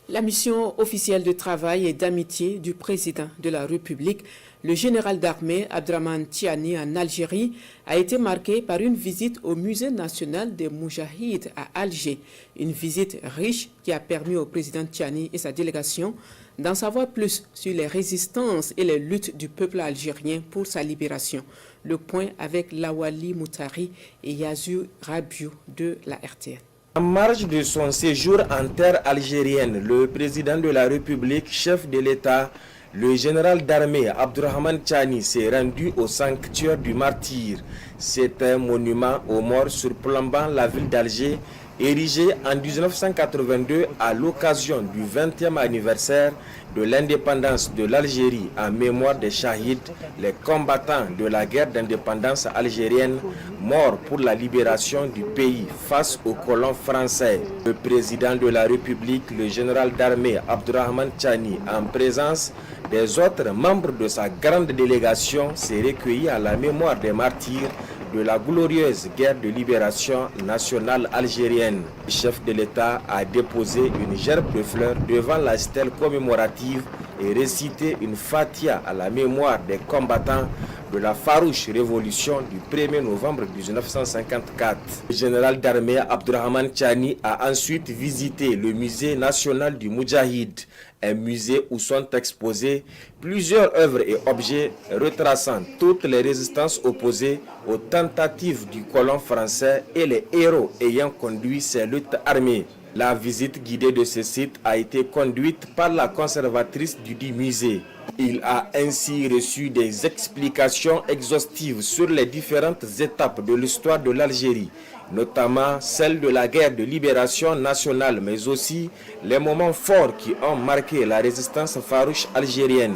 La mission officielle de travail et d'amitié du président de la République, le général d'armée Abdrahmane Tiani en Algérie, a été marquée par une visite au Musée national des Moudjahides à Alger. Une visite riche qui a permis au président Tiani et sa délégation d'en savoir plus sur les résistances et les luttes du peuple algérien pour sa libération. Le point avec Lawali Moutari et Yazur Rabiou de la RTN. En marge de son séjour en terre algérienne, le président de la République, chef de l'État, le général d'armée Abdrahmane Tiani s'est rendu au sanctuaire du Martyr. C'est un monument aux morts surplombant la ville d'Alger, érigé en 1982 à l'occasion du 20e anniversaire de l'indépendance de l'Algérie en mémoire des Shahids, les combattants de la guerre d'indépendance algérienne, morts pour la libération du pays face aux colons français. Le président de la République, le général d'armée Abdrahmane Tiani, en présence des autres membres de sa grande délégation, s'est recueilli à la mémoire des martyrs de la glorieuse guerre de libération nationale algérienne. Le chef de l'État a déposé une gerbe de fleurs devant la stèle commémorative et récité une fatia à la mémoire des combattants de la farouche révolution du 1er novembre 1954. Le général d'armée Abdrahmane Tiani a ensuite visité le musée national du Moudjahid, un musée où sont exposées plusieurs œuvres et objets retraçant toutes les résistances opposées aux tentatives du colon français et les héros ayant conduit ces luttes armées. La visite guidée de ce site a été conduite par la conservatrice du dit musée. Il a ainsi reçu des explications exhaustives sur les différentes étapes de l'histoire de l'Algérie, notamment celle de la guerre de libération nationale, mais aussi les moments forts qui ont marqué la résistance farouche algérienne.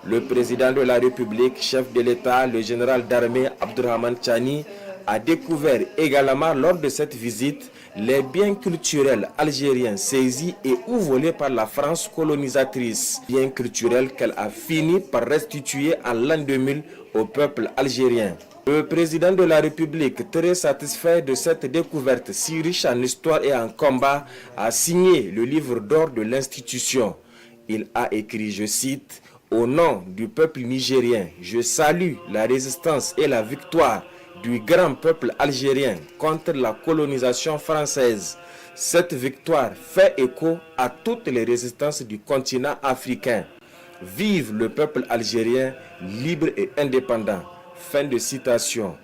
Le président de la République, chef de l'État, le général d'armée Abdrahmane Tiani, a découvert également lors de cette visite les biens culturels algériens saisis et ou volés par la France colonisatrice, biens culturels qu'elle a fini par restituer en l'an 2000 au peuple algérien. Le président de la République, très satisfait de cette découverte si riche en histoire et en combat, a signé le livre d'or de l'institution. Il a écrit, je cite, « Au nom du peuple nigérien, je salue la résistance et la victoire du grand peuple algérien contre la colonisation française. Cette victoire fait écho à toutes les résistances du continent africain. Vive le peuple algérien libre et indépendant. » Fin de citation.